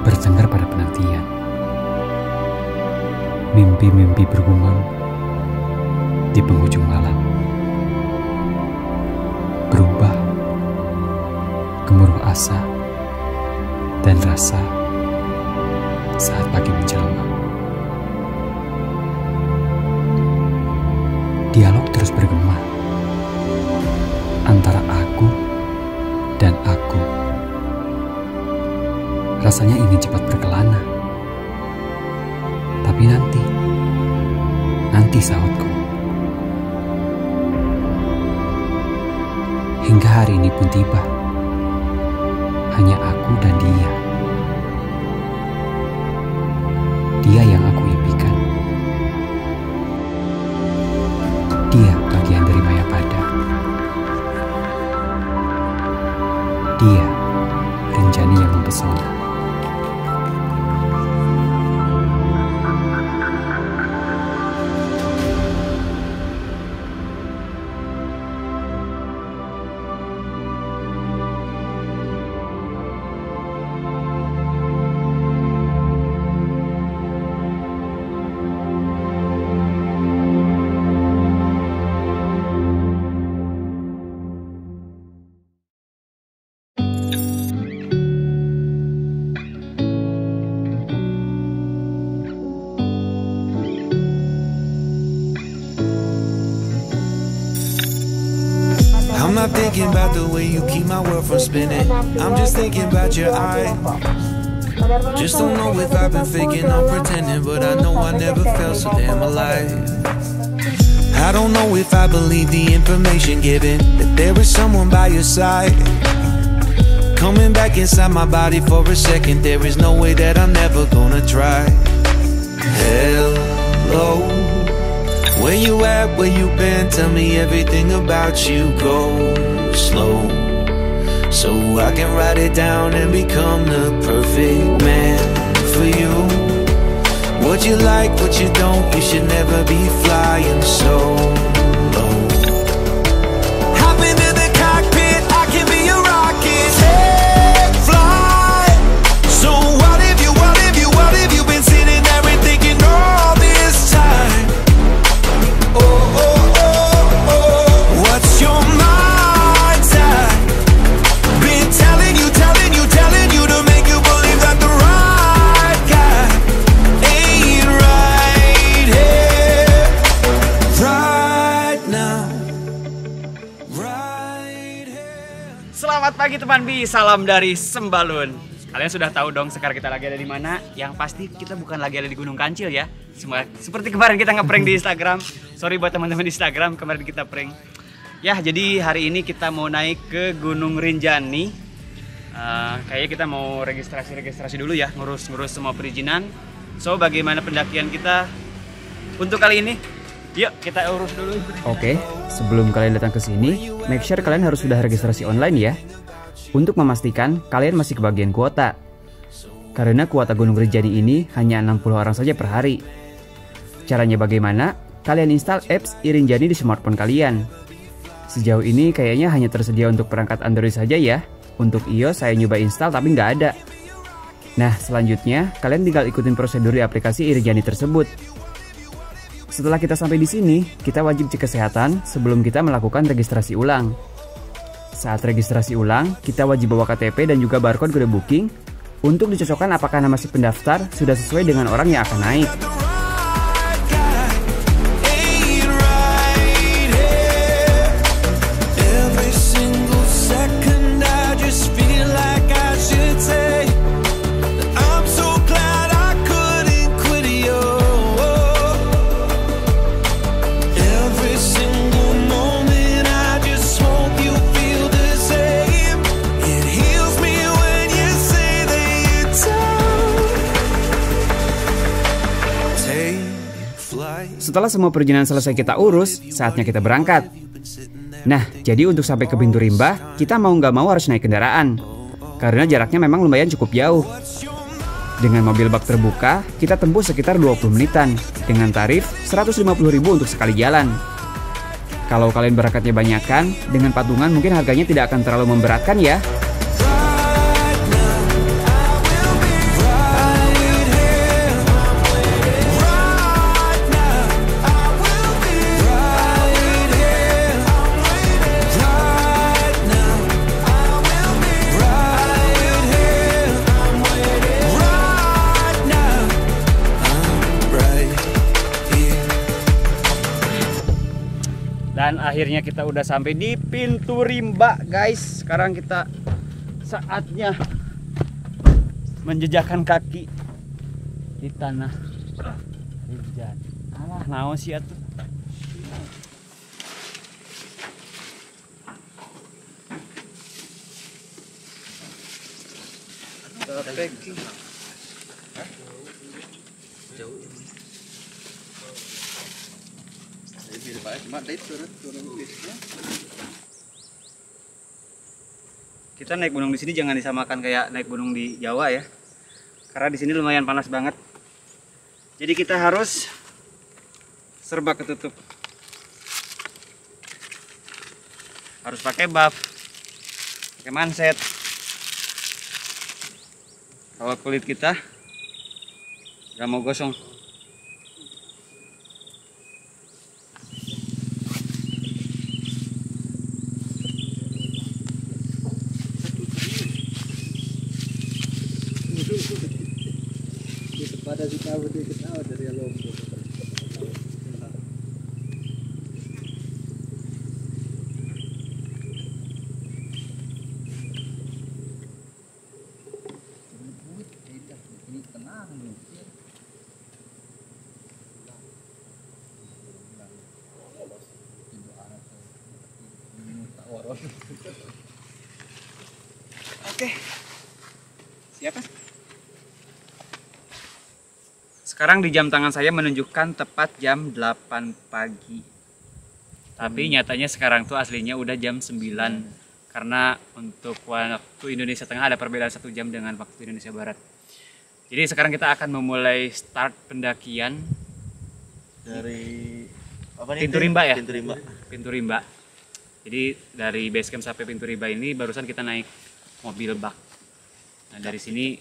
bertengkar pada penantian. Mimpi-mimpi bergumam di penghujung malam. Berubah, gemuruh asa dan rasa saat pagi menjelma. Dialog terus bergema antara aku dan aku. Rasanya ingin cepat berkelana. Tapi nanti sahutku. Hingga hari ini pun tiba. Hanya aku dan dia. Dia yang aku impikan. Dia bagian dari Mayapada. Dia Rinjani yang mempesona. I'm not thinking about the way you keep my world from spinning. I'm just thinking about your eyes. Just don't know if I've been faking or pretending, but I know I never felt so damn alive. I don't know if I believe the information given, that there is someone by your side, coming back inside my body for a second. There is no way that I'm never gonna try. Hello, where you at, where you been? Tell me everything about you. Go slow, so I can write it down and become the perfect man for you. What you like, what you don't, you should never be flying so low. Hop into the cockpit, I can be a rocket. Hey, fly. So what if you been sitting there and thinking all this time? What's your mind's at? Been telling you to make you believe that the right guy ain't right here, right now, right here. Selamat pagi teman Bi, salam dari Sembalun. Kalian sudah tahu dong sekarang kita lagi ada di mana? Yang pasti kita bukan lagi ada di Gunung Kancil ya. Seperti kemarin kita nge-prank di Instagram. Sorry buat teman-teman di Instagram, kemarin kita prank. Ya, jadi hari ini kita mau naik ke Gunung Rinjani. Kayaknya kita mau registrasi dulu ya, ngurus semua perizinan. So, bagaimana pendakian kita untuk kali ini? Yuk, kita urus dulu. Oke, sebelum kalian datang ke sini, make sure kalian harus sudah registrasi online ya. Untuk memastikan kalian masih kebagian kuota. Karena kuota Gunung Rinjani ini hanya 60 orang saja per hari. Caranya bagaimana? Kalian install apps iRinjani di smartphone kalian. Sejauh ini kayaknya hanya tersedia untuk perangkat Android saja ya. Untuk iOS saya nyoba install tapi nggak ada. Nah, selanjutnya kalian tinggal ikutin prosedur di aplikasi iRinjani tersebut. Setelah kita sampai di sini, kita wajib cek kesehatan sebelum kita melakukan registrasi ulang. Saat registrasi ulang, kita wajib bawa KTP dan juga barcode kode booking untuk dicocokkan apakah nama si pendaftar sudah sesuai dengan orang yang akan naik. Setelah semua perizinan selesai kita urus, saatnya kita berangkat. Nah, jadi untuk sampai ke pintu Rimba, kita mau nggak mau harus naik kendaraan. Karena jaraknya memang lumayan cukup jauh. Dengan mobil bak terbuka, kita tempuh sekitar 20 menitan dengan tarif 150.000 untuk sekali jalan. Kalau kalian berangkatnya banyakan, dengan patungan mungkin harganya tidak akan terlalu memberatkan ya. akhirnya kita udah sampai di pintu rimba, guys. Sekarang kita saatnya menjejakkan kaki di tanah Rinjani. Alah, naon sih atuh. Packing. Kita naik gunung di sini jangan disamakan kayak naik gunung di Jawa ya. Karena di sini lumayan panas banget. Jadi kita harus serba ketutup. Harus pakai buff, pakai manset. Kalau kulit kita nggak mau gosong. Pada si tahu dari Lombok. Oke. Siapa? Sekarang di jam tangan saya menunjukkan tepat jam 8 pagi. Tapi nyatanya sekarang tuh aslinya udah jam 9. Karena untuk waktu Indonesia Tengah ada perbedaan 1 jam dengan waktu Indonesia Barat. Jadi sekarang kita akan memulai start pendakian Dari apa nih? Pintu Rimba ya? Pintu Rimba. Pintu Rimba. Jadi dari base camp sampai Pintu Rimba ini barusan kita naik mobil bak. Nah dari sini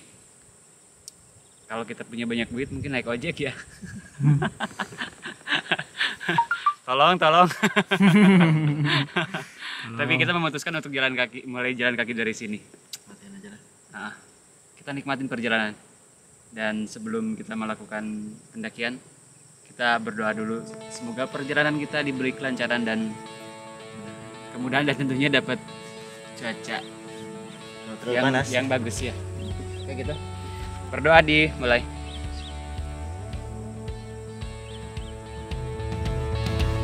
kalau kita punya banyak duit mungkin naik ojek ya. Tolong. Tapi kita memutuskan untuk jalan kaki, mulai jalan kaki dari sini. Matiin aja lah. Nah, kita nikmatin perjalanan. Dan sebelum kita melakukan pendakian, kita berdoa dulu. Semoga perjalanan kita diberi kelancaran dan kemudahan dan tentunya dapat cuaca yang bagus ya. Kayak gitu. Berdoa mulai.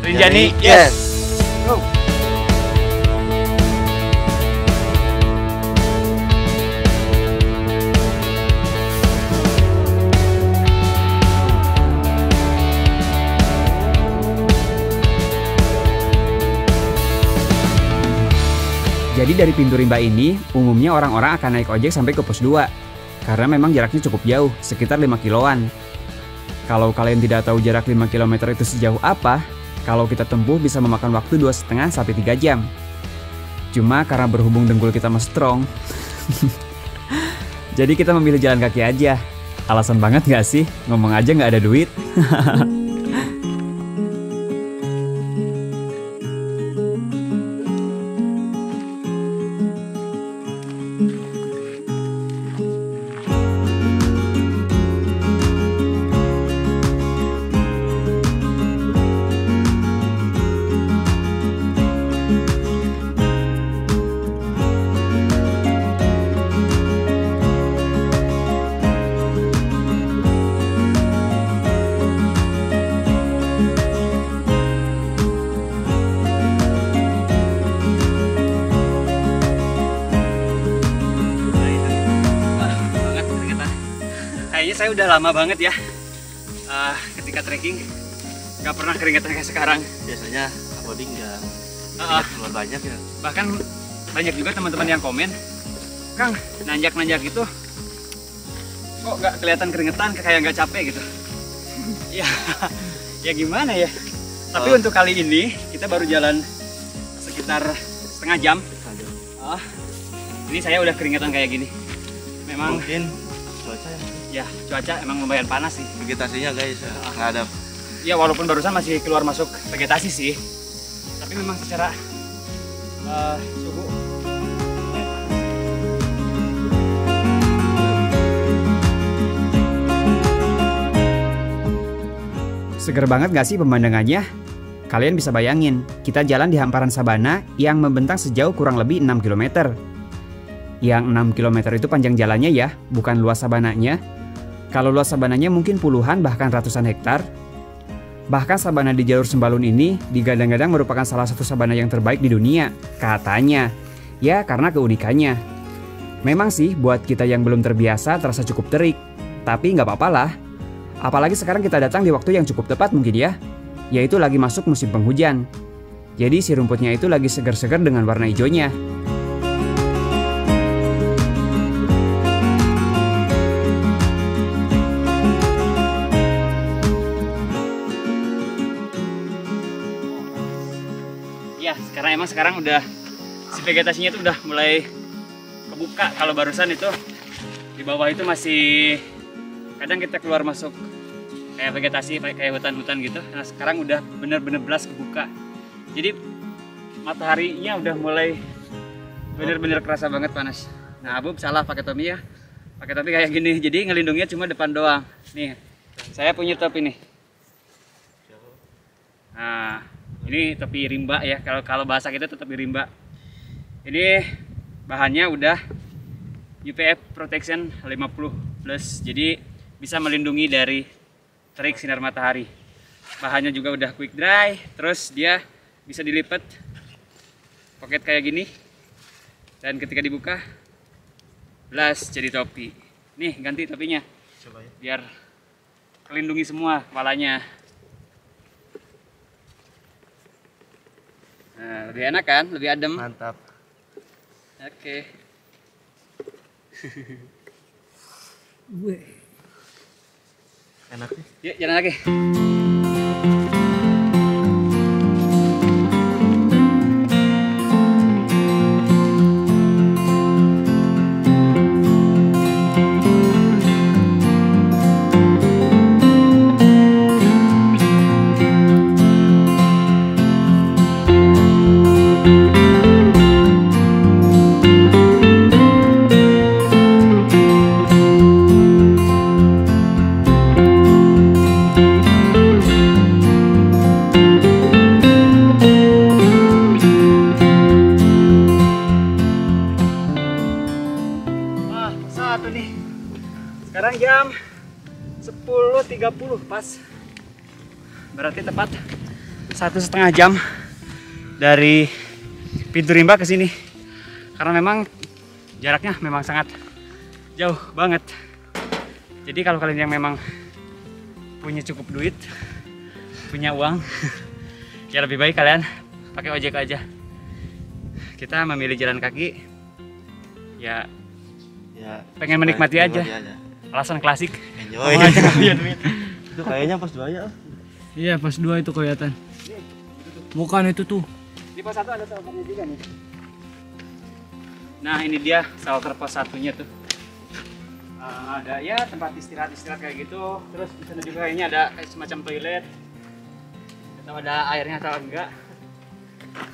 Rinjani, yes. Go. Jadi dari Pintu Rimba ini, umumnya orang-orang akan naik ojek sampai ke pos 2. Karena memang jaraknya cukup jauh, sekitar 5 kiloan. Kalau kalian tidak tahu jarak 5 km itu sejauh apa, kalau kita tempuh bisa memakan waktu 2,5 sampai 3 jam. Cuma karena berhubung dengkul kita masih strong, jadi kita memilih jalan kaki aja. Alasan banget gak sih? Ngomong aja gak ada duit. Kayaknya saya udah lama banget ya ketika trekking, nggak pernah keringetan kayak sekarang. Biasanya loading nggak keluar banyak ya. Bahkan banyak juga teman-teman yang komen, Kang, nanjak-nanjak gitu kok nggak kelihatan keringetan, kayak nggak capek gitu. Ya, ya gimana ya. Tapi untuk kali ini kita baru jalan sekitar setengah jam. Ini saya udah keringetan kayak gini. Memang Mungkin cuaca ya, cuaca emang lumayan panas sih. vegetasinya guys ya, nggak ada. Ya walaupun barusan masih keluar masuk vegetasi sih, tapi memang secara suhu Seger banget gak sih pemandangannya? Kalian bisa bayangin, kita jalan di hamparan sabana yang membentang sejauh kurang lebih 6 km. Yang 6 km itu panjang jalannya ya, bukan luas sabananya. Kalau luas sabananya mungkin puluhan bahkan ratusan hektar. Bahkan sabana di jalur Sembalun ini digadang-gadang merupakan salah satu sabana yang terbaik di dunia, katanya. Ya, karena keunikannya. Memang sih buat kita yang belum terbiasa terasa cukup terik, tapi nggak apa-apa lah. Apalagi sekarang kita datang di waktu yang cukup tepat mungkin ya, yaitu lagi masuk musim penghujan. Jadi si rumputnya itu lagi segar-segar dengan warna hijaunya. Ya, karena emang sekarang udah si vegetasinya itu udah mulai kebuka. Kalau barusan itu di bawah itu masih kadang kita keluar masuk kayak vegetasi kayak hutan-hutan gitu. Nah, sekarang udah bener-bener belas kebuka. Jadi mataharinya udah mulai bener-bener kerasa banget panas. Nah, Abu salah pakai topi ya. Pakai topi kayak gini. Jadi ngelindungnya cuma depan doang. Nih, saya punya topi nih. Nah, ini topi rimba ya, kalau bahasa kita topi rimba. Ini bahannya udah UPF protection 50+, jadi bisa melindungi dari terik sinar matahari. Bahannya juga udah quick dry, terus dia bisa dilipat pocket kayak gini, dan ketika dibuka belas jadi topi. Nih, ganti topinya biar kelindungi semua kepalanya. Nah, lebih enak kan? Lebih adem. Mantap. Oke. Enak nih. Yuk, jalan lagi. Sekarang jam 10.30 pas. Berarti tepat 1,5 jam dari pintu rimba ke sini. Karena memang jaraknya memang sangat jauh banget. Jadi kalau kalian yang memang punya cukup duit, punya uang, ya lebih baik kalian pakai ojek aja. Kita memilih jalan kaki, ya pengen menikmati aja. Alasan klasik. Enjoy. Itu kayaknya pas 2 ya. Iya, pas 2 itu kelihatan. Bukan itu tuh. Di pos 1 ada shelternya juga nih. Nah, ini dia shelter pos 1-nya tuh. Ada ya tempat istirahat kayak gitu. Terus di sana juga kayaknya ada kayak semacam toilet. Atau ada airnya atau enggak.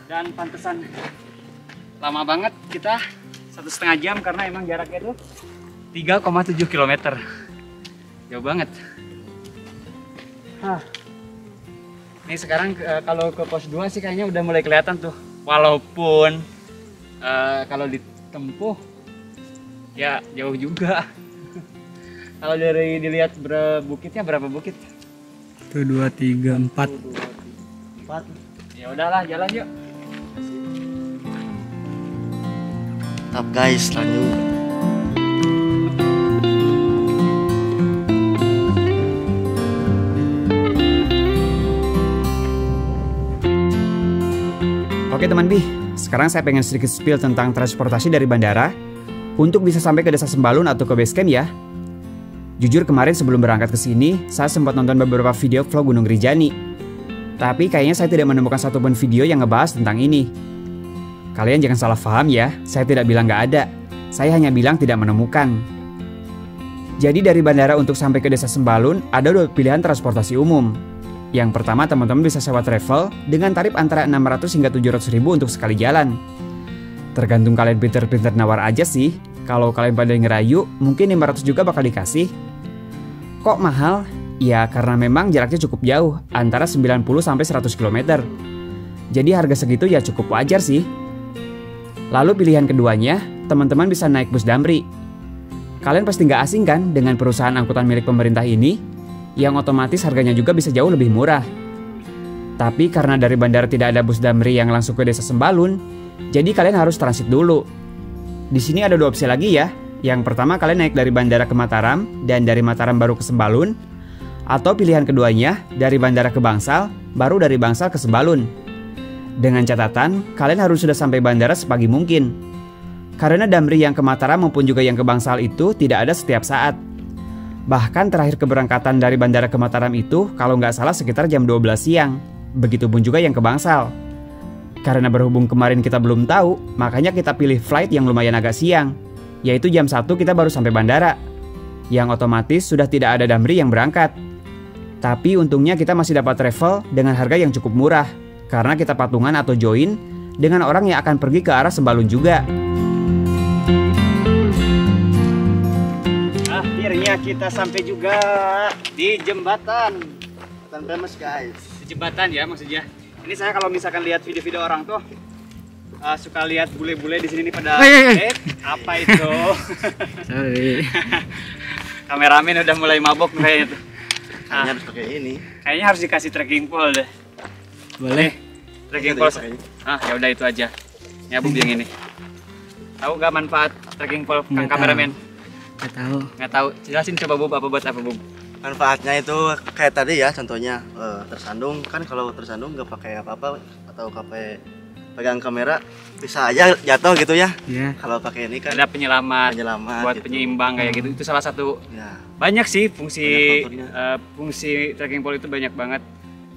Dan pantesan lama banget kita 1,5 jam karena emang jaraknya tuh 3,7 km. Jauh banget. Ini sekarang kalau ke pos 2 sih kayaknya udah mulai kelihatan tuh. Walaupun kalau ditempuh ya jauh juga. Kalau dari dilihat bukitnya berapa bukit? Tuh 2, 3, 4. 4. Ya udahlah, jalan yuk. Mantap guys, lanjut. Oke teman Bi, sekarang saya pengen sedikit spill tentang transportasi dari bandara untuk bisa sampai ke Desa Sembalun atau ke base camp ya. Jujur kemarin sebelum berangkat ke sini, saya sempat nonton beberapa video vlog Gunung Rinjani. Tapi kayaknya saya tidak menemukan satupun video yang ngebahas tentang ini. Kalian jangan salah paham ya, saya tidak bilang nggak ada. Saya hanya bilang tidak menemukan. Jadi dari bandara untuk sampai ke Desa Sembalun ada 2 pilihan transportasi umum. Yang pertama, teman-teman bisa sewa travel dengan tarif antara 600 hingga 700 ribu untuk sekali jalan. Tergantung kalian pinter-pinter nawar aja sih. Kalau kalian pada ngerayu, mungkin 500 juga bakal dikasih. Kok mahal? Ya karena memang jaraknya cukup jauh, antara 90 sampai 100 km. Jadi harga segitu ya cukup wajar sih. Lalu pilihan keduanya, teman-teman bisa naik bus Damri. Kalian pasti nggak asing kan dengan perusahaan angkutan milik pemerintah ini, yang otomatis harganya juga bisa jauh lebih murah. Tapi karena dari bandara tidak ada bus Damri yang langsung ke desa Sembalun, jadi kalian harus transit dulu. Di sini ada dua opsi lagi ya. Yang pertama kalian naik dari bandara ke Mataram dan dari Mataram baru ke Sembalun. Atau pilihan keduanya dari bandara ke Bangsal, baru dari Bangsal ke Sembalun. Dengan catatan, kalian harus sudah sampai bandara sepagi mungkin. Karena Damri yang ke Mataram maupun juga yang ke Bangsal itu tidak ada setiap saat. Bahkan terakhir keberangkatan dari bandara ke Mataram itu kalau nggak salah sekitar jam 12 siang. Begitupun juga yang ke Bangsal. Karena berhubung kemarin kita belum tahu, makanya kita pilih flight yang lumayan agak siang, yaitu jam 1 kita baru sampai bandara. Yang otomatis sudah tidak ada Damri yang berangkat. Tapi untungnya kita masih dapat travel dengan harga yang cukup murah, karena kita patungan atau join dengan orang yang akan pergi ke arah Sembalun juga. Akhirnya kita sampai juga di jembatan. Jembatan Bremes guys. Di jembatan ya maksudnya. Ini saya kalau misalkan lihat video-video orang tuh suka lihat bule-bule di sini nih pada apa itu? Sorry. Kameramen udah mulai mabok kayaknya tuh. Kayaknya harus pakai ini. Kayaknya harus dikasih trekking pole deh. Boleh. Trekking pole. Ya udah itu aja. Ya Bub yang ini. Tahu gak manfaat trekking pole Kang kameramen? Nggak tahu. Nggak tahu. Jelasin coba Bub apa buat apa Bub? Manfaatnya itu kayak tadi ya, contohnya tersandung kan, kalau tersandung nggak pakai apa-apa atau pakai pegang kamera bisa aja jatuh gitu ya. Iya. Kalau pakai ini kan Ada penyelamat buat gitu. penyeimbang kayak gitu. Itu salah satu. Ya. Banyak sih fungsi Banyak fungsi trekking pole itu banyak banget.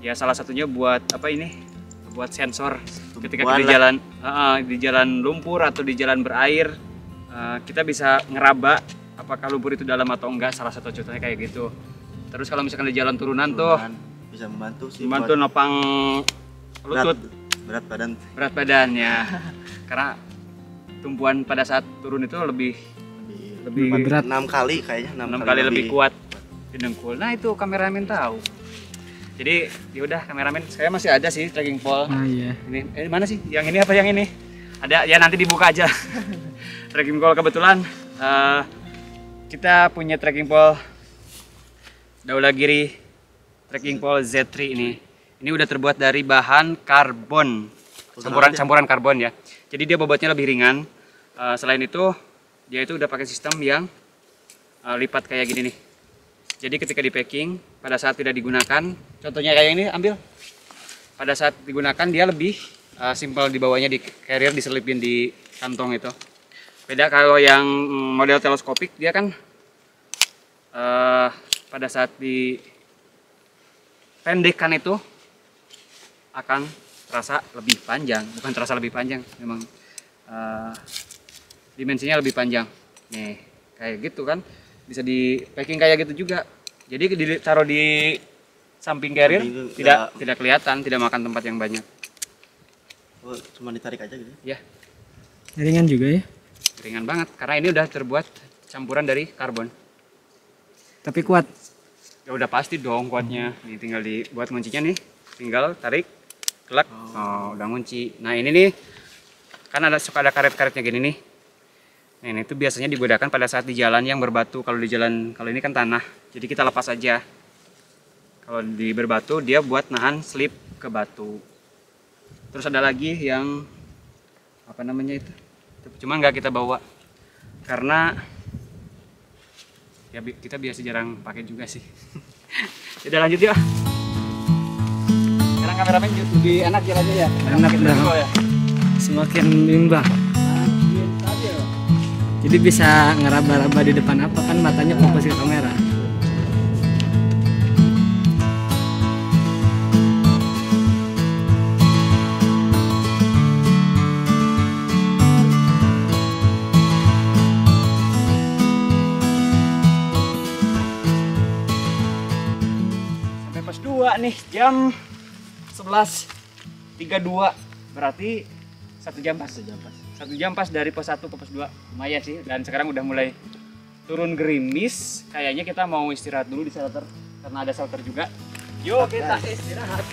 Ya salah satunya buat apa ini? Buat sensor ketika kita di jalan lumpur atau di jalan berair, kita bisa ngeraba apakah lumpur itu dalam atau enggak. Salah satu contohnya kayak gitu. Terus kalau misalkan di jalan turunan tuh bisa membantu sih. membantu nopang lutut, berat badan ya. Karena tumpuan pada saat turun itu lebih berat. 6 kali kayaknya, 6 kali lebih kuat di dengkul. Nah itu kameramen tahu. Jadi yaudah kameramen, saya masih ada sih trekking pole. Ah iya. Ini mana sih? Yang ini apa yang ini? Ada ya, nanti dibuka aja. Trekking pole kebetulan kita punya trekking pole Daulagiri trekking pole Z3 ini. Ini udah terbuat dari bahan karbon. Campuran karbon ya. Jadi dia bobotnya lebih ringan. Selain itu dia itu udah pakai sistem yang lipat kayak gini nih. Jadi ketika di packing pada saat tidak digunakan, contohnya kayak ini ambil. Pada saat digunakan dia lebih simpel, di bawahnya di carrier diselipin di kantong itu. Beda kalau yang model teleskopik, dia kan pada saat dipendekkan itu akan terasa lebih panjang. Bukan terasa lebih panjang, memang dimensinya lebih panjang. Nih, kayak gitu kan. Bisa di packing kayak gitu juga. Jadi ditaruh di samping carrier, tidak kelihatan, tidak makan tempat yang banyak. Oh, cuma ditarik aja gitu. Ya, Ringan juga ya. ringan banget karena ini udah terbuat campuran dari karbon. Tapi kuat. Ya udah pasti dong kuatnya. Nih tinggal dibuat kuncinya nih. Tinggal tarik, kelak. Oh, udah ngunci. Nah, ini nih kan suka ada karet-karetnya gini nih. Nah, ini tuh biasanya digunakan pada saat di jalan yang berbatu. Kalau di jalan, kalau ini kan tanah, jadi kita lepas aja. Kalau di berbatu, dia buat nahan slip ke batu. Terus ada lagi yang apa namanya itu? Cuma nggak kita bawa karena ya kita biasa jarang pakai juga sih. Udah lanjut yuk. Sekarang kameramen lebih enak jalannya ya. Enak dong. Ya. Semakin bimbang. Jadi bisa ngeraba-raba di depan apa, kan matanya fokus ke kamera. Sampai pos 2 nih, jam 11.32. Berarti 1 jam pas. 1 jam pas dari pos 1 ke pos 2. Lumayan sih, dan sekarang udah mulai turun gerimis. Kayaknya kita mau istirahat dulu di shelter. karena ada shelter juga. Yuk kita istirahat.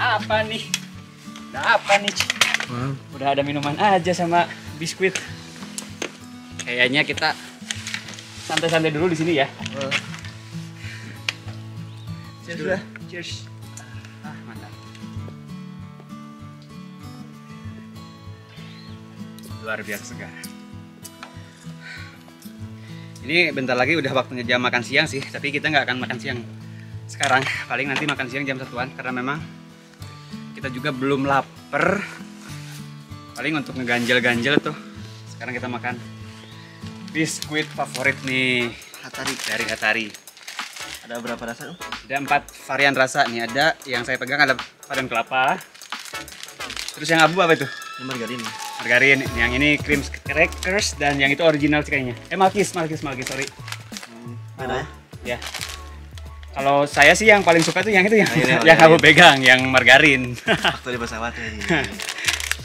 Apa nih? Ada apa nih? Wow. Udah ada minuman aja sama biskuit. Kayaknya kita santai-santai dulu di sini ya. Cheers udah. Cheers. Mantap. Luar biasa segar. Ini bentar lagi udah waktunya jam makan siang sih, tapi kita nggak akan makan siang sekarang. Paling nanti makan siang jam 1-an karena memang kita juga belum lapar. Paling untuk ngeganjel-ganjel tuh. Sekarang kita makan biskuit favorit nih, Hatari. dari Hatari. Ada berapa rasa? Ada 4 varian rasa nih. Ada yang saya pegang ada varian kelapa. Terus yang abu apa itu? Ini margarin. Margarin. Yang ini cream crackers dan yang itu original sih kayaknya. Malkis, sorry. Beda ya? Ya. Kalau saya sih yang paling suka tuh yang itu yang ini yang margarin. aku pegang, yang margarin. Waktu di pesawat ya.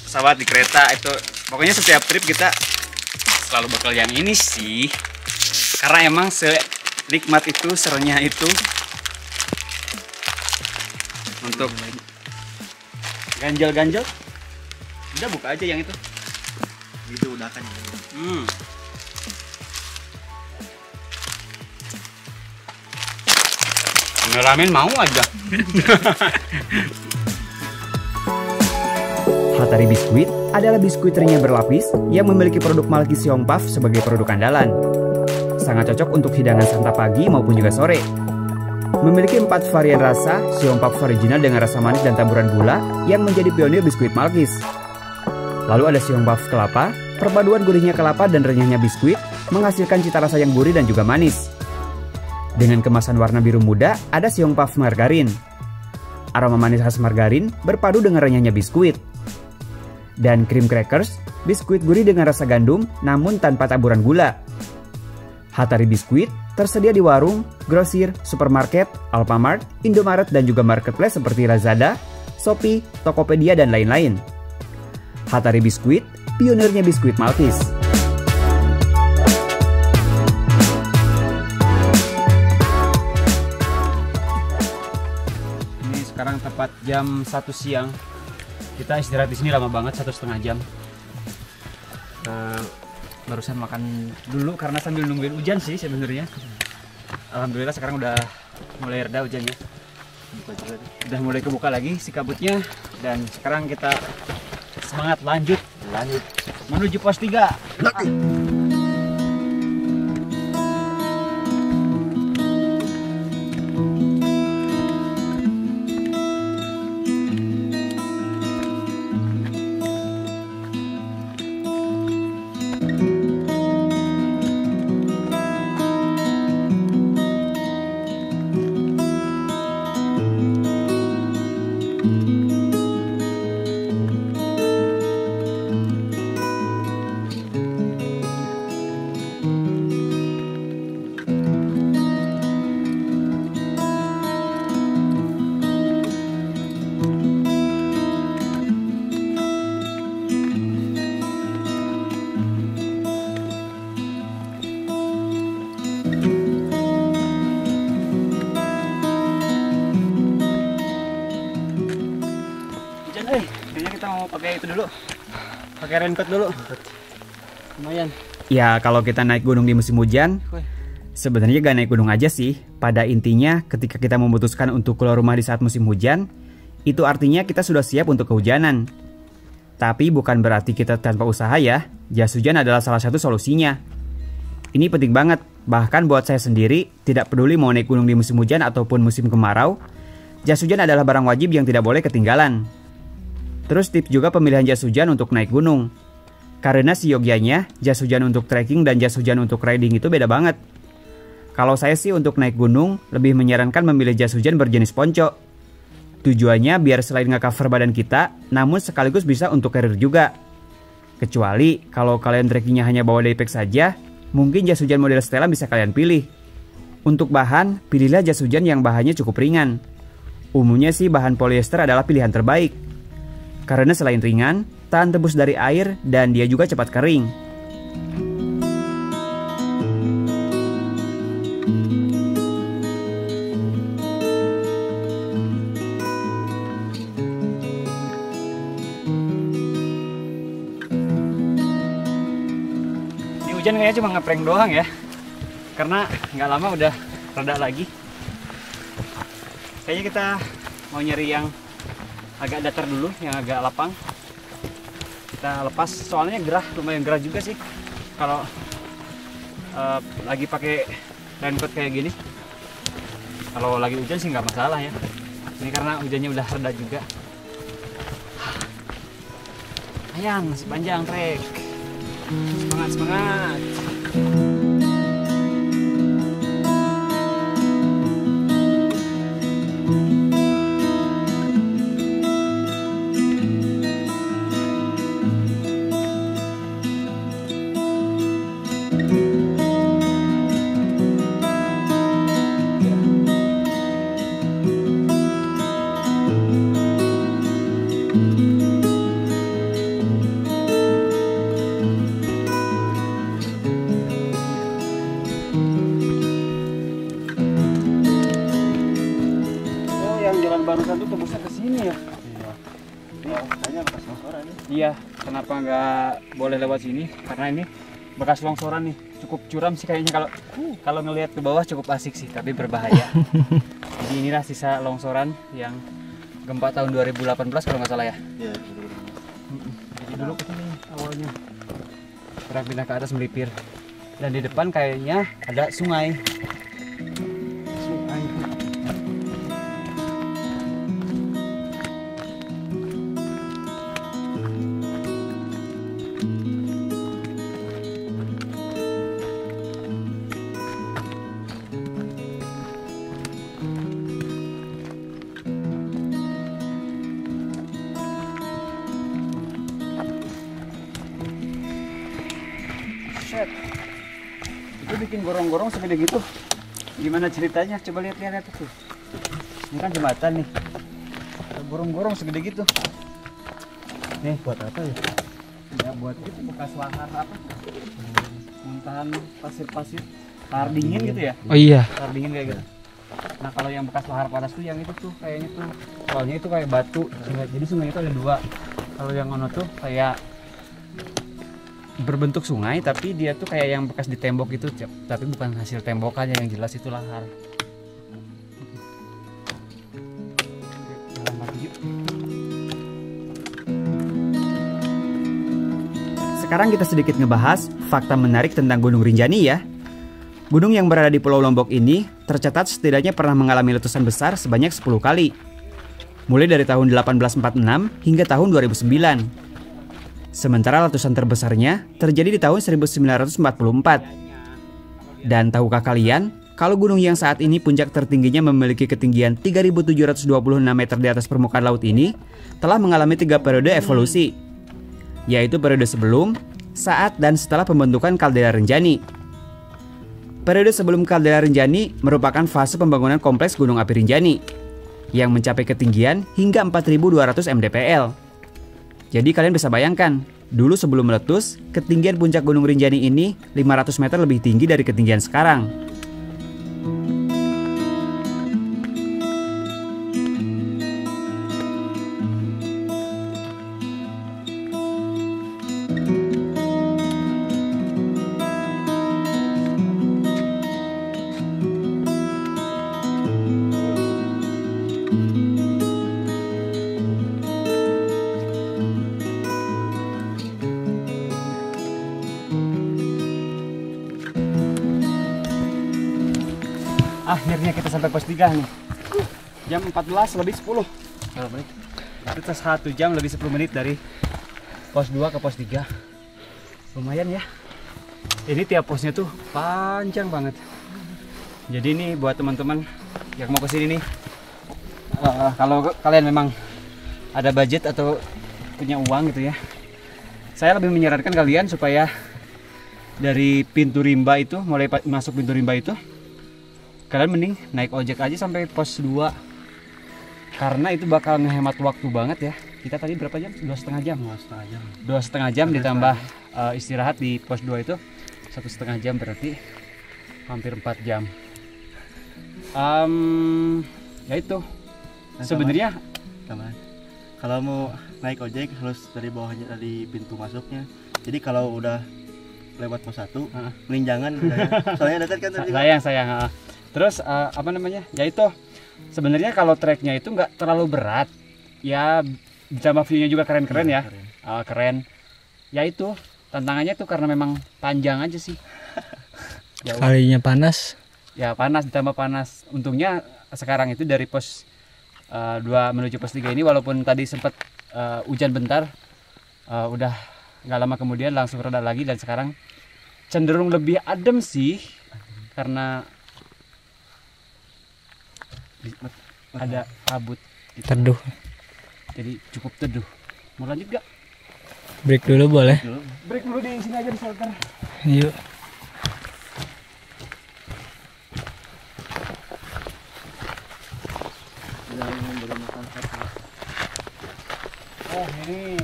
Pesawat, di kereta itu. Pokoknya setiap trip kita selalu bakal yang ini sih. Karena emang senikmat itu, serunya itu. Untuk ganjel-ganjel. Udah buka aja yang itu. Itu udah kan. Ramen mau aja. Hatari Biskuit adalah biskuit renyah berlapis yang memiliki produk Malkis Siong Puff sebagai produk andalan. Sangat cocok untuk hidangan santap pagi maupun juga sore. Memiliki 4 varian rasa, Siong Puff original dengan rasa manis dan taburan gula yang menjadi pionir biskuit Malkis. Lalu ada Siong Puff kelapa, perpaduan gurihnya kelapa dan renyahnya biskuit menghasilkan cita rasa yang gurih dan juga manis. Dengan kemasan warna biru muda, ada Siong Puff margarin. Aroma manis khas margarin berpadu dengan renyahnya biskuit. Dan cream crackers, biskuit gurih dengan rasa gandum namun tanpa taburan gula. Hatari Biskuit tersedia di warung, grosir, supermarket, Alfamart, Indomaret dan juga marketplace seperti Lazada, Shopee, Tokopedia dan lain-lain. Hatari Biskuit, pionirnya biskuit Malkis. Ini sekarang tepat jam 1 siang. Kita istirahat di sini lama banget, 1,5 jam. Barusan makan dulu karena sambil nungguin hujan sih sebenarnya. Alhamdulillah sekarang udah mulai reda hujannya. Udah mulai kebuka lagi si kabutnya dan sekarang kita semangat lanjut menuju pos 3. Kayaknya kita mau pakai itu dulu, pakai raincoat dulu. Lumayan. Ya, kalau kita naik gunung di musim hujan, sebenarnya gak naik gunung aja sih. Pada intinya, ketika kita memutuskan untuk keluar rumah di saat musim hujan, itu artinya kita sudah siap untuk kehujanan. Tapi bukan berarti kita tanpa usaha ya. Jas hujan adalah salah satu solusinya. Ini penting banget, bahkan buat saya sendiri, tidak peduli mau naik gunung di musim hujan ataupun musim kemarau, jas hujan adalah barang wajib yang tidak boleh ketinggalan. Terus tips juga pemilihan jas hujan untuk naik gunung. Karena seyogyanya, jas hujan untuk trekking dan jas hujan untuk riding itu beda banget. Kalau saya sih untuk naik gunung, lebih menyarankan memilih jas hujan berjenis ponco. Tujuannya biar selain nge-cover badan kita, namun sekaligus bisa untuk carrier juga. Kecuali kalau kalian trekkingnya hanya bawa daypack saja, mungkin jas hujan model setelan bisa kalian pilih. Untuk bahan, pilihlah jas hujan yang bahannya cukup ringan. Umumnya sih bahan polyester adalah pilihan terbaik. Karena selain ringan, tahan tembus dari air dan dia juga cepat kering. Ini hujan kayaknya cuma ngeprank doang ya. Karena nggak lama udah reda lagi. Kayaknya kita mau nyari yang agak datar dulu, yang agak lapang. Kita lepas, soalnya gerah, lumayan gerah juga sih kalau lagi pakai raincoat kayak gini. Kalau lagi hujan sih nggak masalah ya. Ini karena hujannya udah reda juga. Ayang, masih panjang trek. Semangat, semangat. Barusan tuh tembusnya ke sini ya. Iya. Kayaknya bekas longsoran nih. Iya, kenapa nggak boleh lewat sini? Karena ini bekas longsoran nih. Cukup curam sih kayaknya kalau ngelihat ke bawah cukup asik sih, tapi berbahaya. Jadi inilah sisa longsoran yang gempa tahun 2018 kalau nggak salah ya. Iya. Jadi dulu ke sini awalnya. Sekarang pindah ke atas melipir. Dan di depan kayaknya ada sungai. Itu bikin gorong-gorong segede gitu. Gimana ceritanya? Coba lihat-lihat tuh. Ini kan jembatan nih. Gorong-gorong segede gitu. Nih, buat apa ya? Ya buat itu bekas lahar apa? Muntahan pasir-pasir. Lahar dingin gitu ya? Oh iya. Lahar dingin kayak gitu. Nah, kalau yang bekas lahar panas tuh yang itu tuh kayaknya tuh. Soalnya itu kayak batu. Jadi sungai itu ada dua. Kalau yang ono tuh kayak berbentuk sungai, tapi dia tuh kayak yang bekas di tembok itu, tapi bukan hasil tembokannya, yang jelas itu lahar. Jalan lagi yuk. Sekarang kita sedikit ngebahas fakta menarik tentang Gunung Rinjani ya. Gunung yang berada di Pulau Lombok ini tercatat setidaknya pernah mengalami letusan besar sebanyak 10 kali. Mulai dari tahun 1846 hingga tahun 2009. Sementara letusan terbesarnya terjadi di tahun 1944. Dan tahukah kalian, kalau gunung yang saat ini puncak tertingginya memiliki ketinggian 3.726 meter di atas permukaan laut ini telah mengalami 3 periode evolusi, yaitu periode sebelum, saat, dan setelah pembentukan kaldera Rinjani. Periode sebelum kaldera Rinjani merupakan fase pembangunan kompleks Gunung Api Rinjani yang mencapai ketinggian hingga 4.200 mdpl. Jadi kalian bisa bayangkan, dulu sebelum meletus, ketinggian puncak Gunung Rinjani ini 500 meter lebih tinggi dari ketinggian sekarang. Akhirnya kita sampai pos 3 nih. Jam 14 lebih 10. Berapa menit? Kita 1 jam lebih 10 menit dari pos 2 ke pos 3. Lumayan ya. Ini tiap posnya tuh panjang banget. Jadi ini buat teman-teman yang mau kesini nih, kalau kalian memang ada budget atau punya uang gitu ya, saya lebih menyarankan kalian supaya dari pintu rimba itu, mulai masuk pintu rimba itu, kalian mending naik ojek aja sampai pos 2. karena itu bakal ngehemat waktu banget ya. Kita tadi berapa jam? 2,5 jam. 2,5 jam ditambah istirahat di pos 2 itu 1,5 jam, berarti hampir 4 jam. Ya itu sebenarnya kalau mau naik ojek harus dari bawahnya, dari pintu masuknya. Jadi kalau udah lewat pos 1 mending jangan soalnya dekat kan tadi. sayang. Terus apa namanya? Ya itu sebenarnya kalau treknya itu nggak terlalu berat. Ya ditambah view-nya juga keren-keren ya. Keren. Ya itu tantangannya tuh karena memang panjang aja sih. Ya, Kalinya panas. ya panas ditambah panas. Untungnya sekarang itu dari pos 2 menuju pos 3 ini walaupun tadi sempat hujan bentar, udah nggak lama kemudian langsung reda lagi dan sekarang cenderung lebih adem sih karena ada kabut gitu. Teduh. Jadi cukup teduh. Mau lanjut gak? Break dulu boleh? Break dulu di sini aja di shelter. Yuk. Oh ini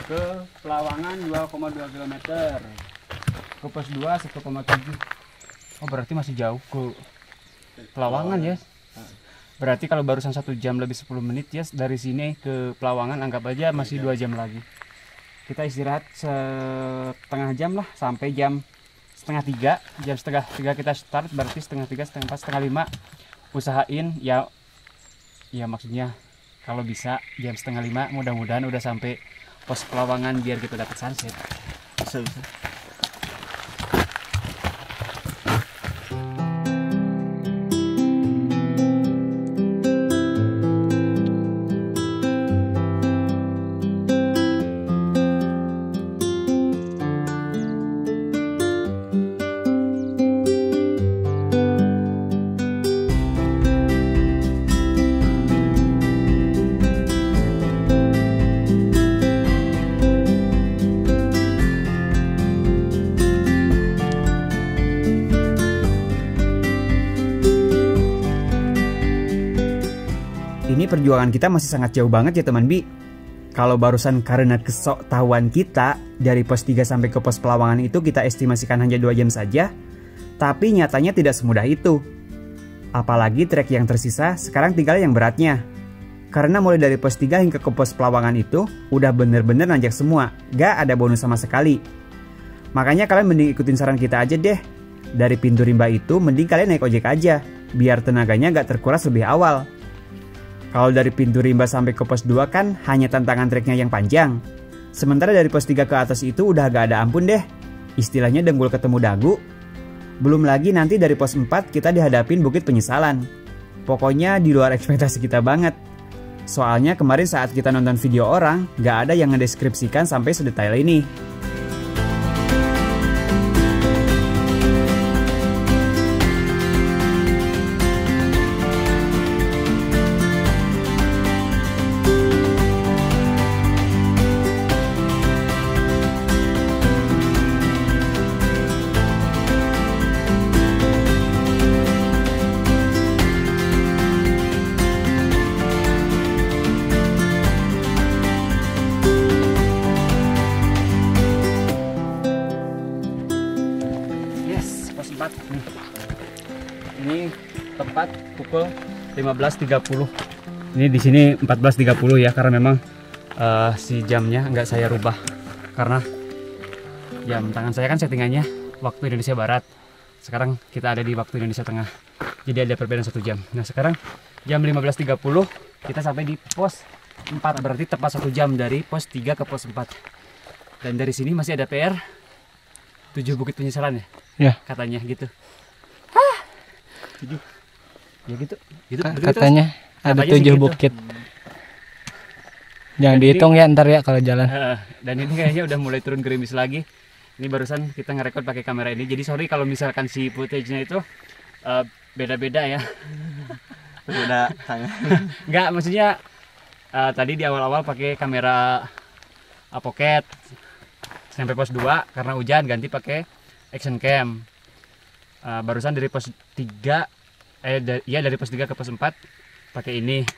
ke Pelawangan 2,2 km, ke pos 2 1,7. Oh berarti masih jauh ke Pelawangan ya. Berarti kalau barusan 1 jam lebih 10 menit ya dari sini ke Pelawangan, anggap aja masih 2 jam lagi. Kita istirahat setengah jam lah sampai jam setengah 3. Jam setengah 3 kita start, berarti setengah 3, setengah 4, setengah 5 usahain ya maksudnya kalau bisa jam setengah 5 mudah-mudahan udah sampai pos Pelawangan biar kita dapat sunset. Bisa. Ini perjuangan kita masih sangat jauh banget ya teman Bi. Kalau barusan karena kesok tahuan kita dari pos 3 sampai ke pos Pelawangan itu kita estimasikan hanya 2 jam saja, tapi nyatanya tidak semudah itu. Apalagi trek yang tersisa sekarang tinggal yang beratnya. Karena mulai dari pos 3 hingga ke pos Pelawangan itu udah bener-bener nanjak semua, gak ada bonus sama sekali. Makanya kalian mending ikutin saran kita aja deh. Dari pintu rimba itu mending kalian naik ojek aja, biar tenaganya gak terkuras lebih awal. Kalau dari pintu rimba sampai ke pos 2 kan hanya tantangan treknya yang panjang. Sementara dari pos 3 ke atas itu udah gak ada ampun deh. Istilahnya dengkul ketemu dagu. Belum lagi nanti dari pos 4 kita dihadapin bukit penyesalan. Pokoknya di luar ekspektasi kita banget. Soalnya kemarin saat kita nonton video orang, gak ada yang ngedeskripsikan sampai sedetail ini. Ini tepat pukul 15.30. Ini di sini 14.30 ya, karena memang si jamnya nggak saya rubah karena jam tangan saya kan settingannya waktu Indonesia Barat. Sekarang kita ada di waktu Indonesia Tengah, jadi ada perbedaan 1 jam. Nah sekarang jam 15.30 kita sampai di pos 4, berarti tepat 1 jam dari pos 3 ke pos 4. Dan dari sini masih ada PR 7 bukit penyesalan ya, katanya gitu. 7 ya gitu Katanya ada 7 bukit. Jangan dihitung ya ntar ya kalau jalan. Dan ini kayaknya udah mulai turun gerimis lagi. Ini barusan kita ngerekord pakai kamera ini, jadi sorry kalau misalkan si footage-nya itu beda-beda ya. Udah tangan. Enggak, maksudnya tadi di awal-awal pakai kamera pocket sampai pos 2 karena hujan, ganti pakai action cam. Barusan dari pos 3 dari pos 3 ke pos 4 pakai ini.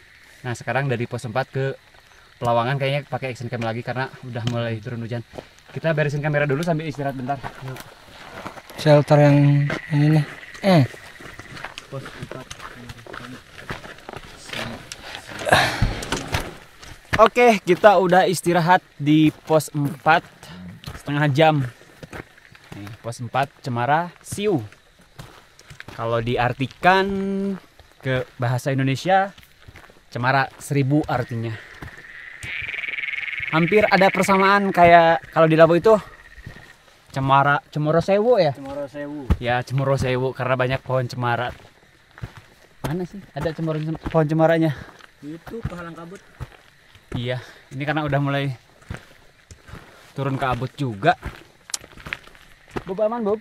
Nah sekarang dari pos 4 ke Pelawangan kayaknya pakai action cam lagi karena udah mulai turun hujan. Kita beresin kamera dulu sambil istirahat bentar. Yuk. Shelter yang ini nih. Pos 4. Oke, kita udah istirahat di pos 4 setengah jam. Nih, pos 4 Cemara Siu. Kalau diartikan ke bahasa Indonesia, Cemara 1000 artinya. Hampir ada persamaan kayak kalau di Labu itu Cemoro Sewu ya? Cemoro Sewu. Ya, Cemoro Sewu karena banyak pohon cemara. Mana sih? Ada pohon cemaranya. Itu kehalang kabut. Iya, ini karena udah mulai turun ke abut juga. Bob aman, Bob.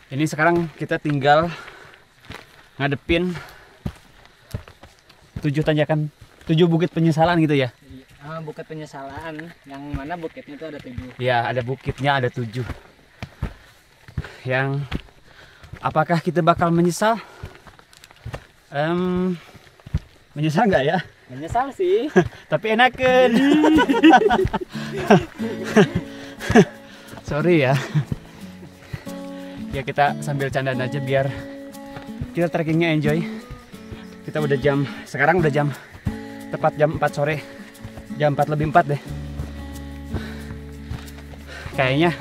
Ini sekarang kita tinggal ngadepin 7 tanjakan, 7 bukit penyesalan gitu ya. Bukit penyesalan, yang mana bukitnya itu ada 7. Ya, ada bukitnya ada 7. Yang apakah kita bakal menyesal? Menyesal nggak ya? Menyesal sih. Tapi enakan. Sorry ya. Ya kita sambil candaan aja biar kita trekkingnya enjoy. Kita udah sekarang udah tepat jam 4 sore. Jam 4 lebih 4 deh. Kayaknya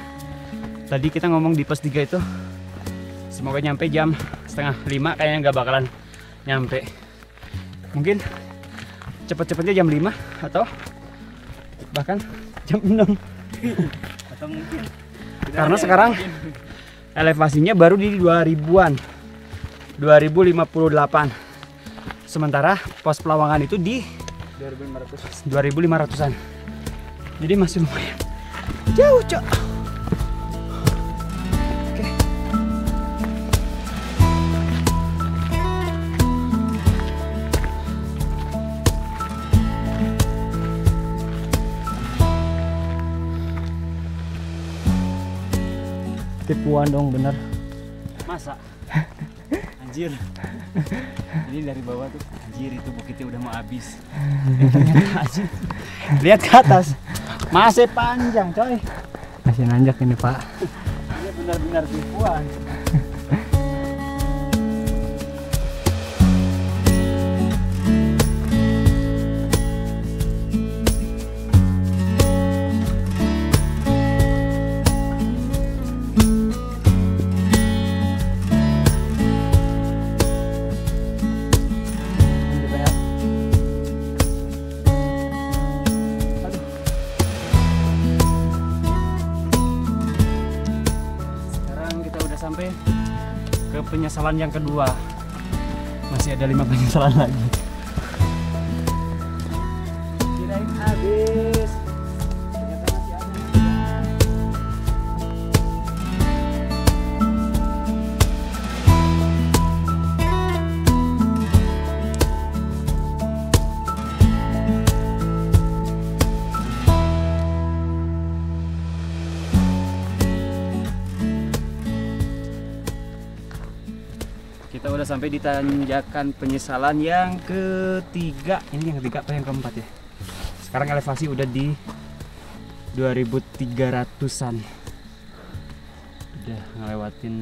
tadi kita ngomong di pos 3 itu semoga nyampe jam 4:30, kayaknya nggak bakalan nyampe. Mungkin cepet-cepetnya jam 5 atau bahkan jam 6. Atau mungkin Karena sekarang elevasinya baru di 2000-an. 2058. Sementara pos Pelawangan itu di 2500-an. Jadi masih lumayan jauh, Cok. Oke. tipuan dong, bener. Masa? Anjir. Ini dari bawah tuh, anjir itu bukitnya udah mau habis. Anjir. Lihat ke atas. Masih panjang, coy. Masih nanjak ini, Pak. Ini benar-benar tipuan. Sampai ke penyesalan yang kedua. Masih ada 5 penyesalan lagi. Kirain habis. Ternyata masih ada. Kita udah sampai di tanjakan penyesalan yang ketiga. Ini yang ketiga apa yang keempat ya? Sekarang elevasi udah di 2300-an. Udah ngelewatin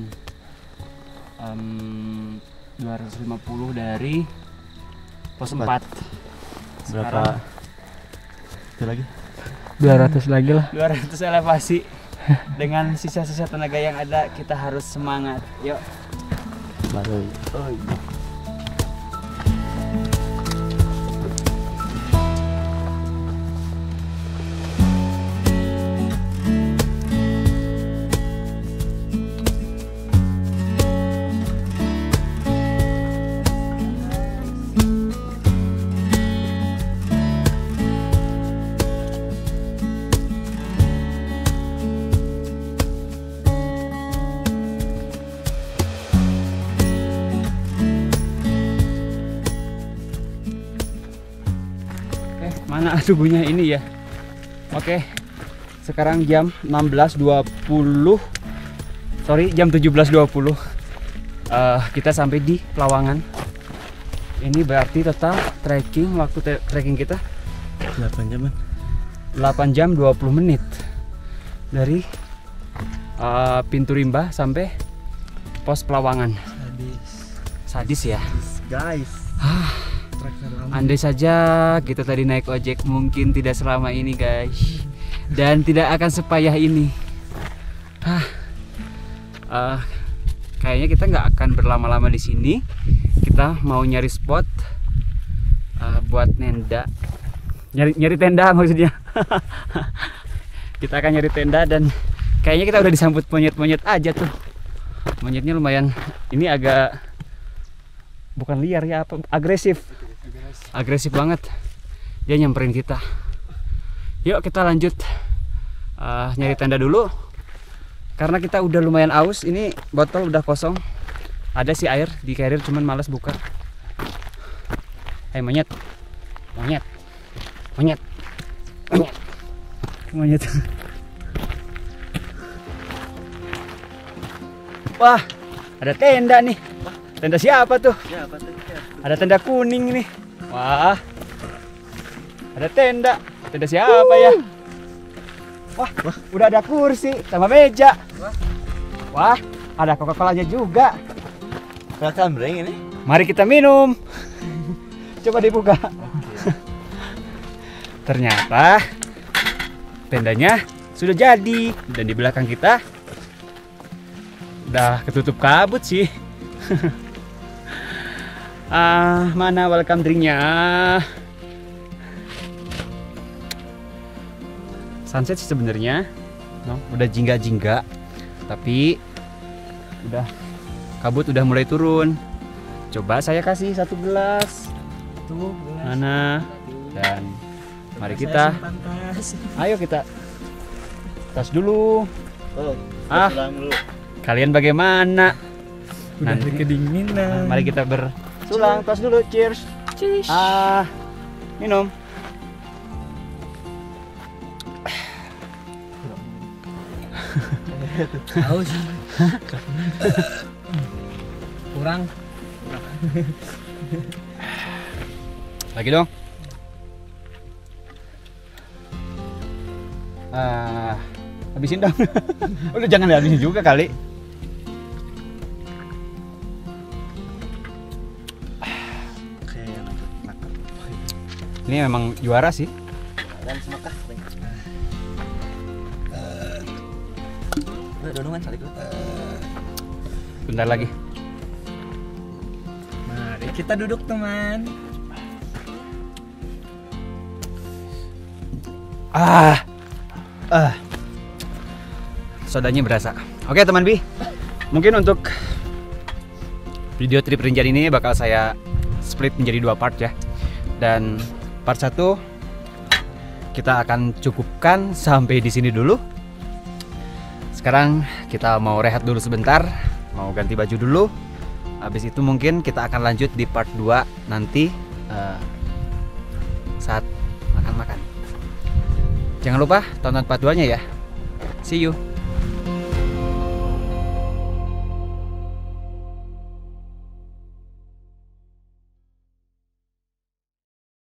250 dari pos 4. Sekarang Itu lagi 200 lagi lah. 200 elevasi. Dengan sisa-sisa tenaga yang ada, kita harus semangat. Yuk. baru. Mana tubuhnya ini ya. Oke. Sekarang jam 16.20. Sorry, jam 17.20. kita sampai di Pelawangan. Ini berarti total trekking, waktu trekking kita 8 jam. 8 jam 20 menit dari pintu Rimba sampai pos Pelawangan. Sadis ya Guys. Andai saja kita tadi naik ojek, mungkin tidak selama ini guys, dan tidak akan sepayah ini. Kayaknya kita nggak akan berlama-lama di sini. Kita mau nyari spot buat nenda, nyari tenda maksudnya. Kita akan nyari tenda dan kayaknya kita udah disambut monyet-monyet aja tuh. Monyetnya lumayan, ini agak bukan liar ya, apa agresif banget. Dia nyamperin kita. Yuk kita lanjut nyari tenda dulu. Karena kita udah lumayan aus, ini botol udah kosong. Ada sih air di carrier, cuman males buka. Hai monyet. Wah, ada tenda nih. Tenda siapa tuh? Ada tenda kuning nih. Wah, ada tenda. Tenda siapa ya? Wah, udah ada kursi sama meja. Wah, ada Coca-Colanya juga. Kelihatan breng ini. Mari kita minum. Coba dibuka. Ternyata tendanya sudah jadi, dan di belakang kita udah ketutup kabut sih. Mana welcome drinknya? Sunset sih sebenarnya, udah jingga-jingga, tapi udah kabut udah mulai turun. Coba saya kasih satu gelas. Tuh, mana? Dan mari kita. Ayo kita tas dulu. Dulu. Kalian bagaimana? Nanti kedinginan. Mari kita bersulang. Tos dulu. Cheers. Minum. Haus. Kurang. Lagi dong. Habisin dong. Udah jangan dihabisin juga kali. Oke, makan. Ini memang juara sih. Dan semakah. Udah donongan kali dulu. Bentar lagi. Mari kita duduk teman. Sodanya berasa. Oke teman Bi, mungkin untuk video trip Rinjani ini bakal saya split menjadi 2 part ya. Dan part 1 kita akan cukupkan sampai di sini dulu. Sekarang kita mau rehat dulu sebentar, mau ganti baju dulu. Habis itu mungkin kita akan lanjut di part 2 nanti saat makan-makan. Jangan lupa tonton part 2-nya ya. See you.